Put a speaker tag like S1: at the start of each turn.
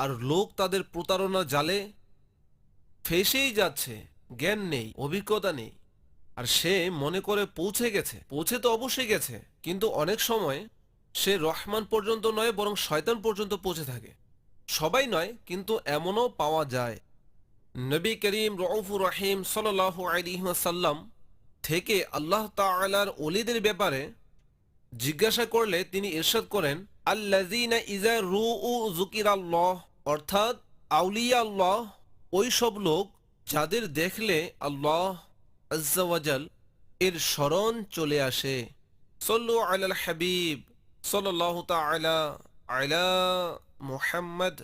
S1: আর লোক তাদের প্রতারণা জালে ফেসেই যাচ্ছে, জ্ঞান নেই, অভিজ্ঞতা নেই, আর সে মনে করে পৌঁছে তো অবশ্যই গেছে, কিন্তু অনেক সময় সে রহমান পর্যন্ত নয় বরং শয়তান পর্যন্ত পৌঁছে থাকে। সবাই নয়, কিন্তু এমনও পাওয়া যায়। নবী করিম রউফুর রহিম সাল্লাল্লাহু আলাইহি ওয়াসাল্লাম থেকে আল্লাহ তাআলার ওলিদের ব্যাপারে জিজ্ঞাসা করলে তিনি ইরশাদ করেন, আল্লাযীনা ইযা রুউ যুকিরাল্লাহ, অর্থাৎ আউলিয়া আল্লাহ ওই সব লোক যাদের দেখলে আল্লাহ আজ্জা ওয়াজাল এর স্মরণ চলে আসে। সল্লু আলাল হাবিব সাল্লাল্লাহু তাআলা আলা মুহাম্মদ।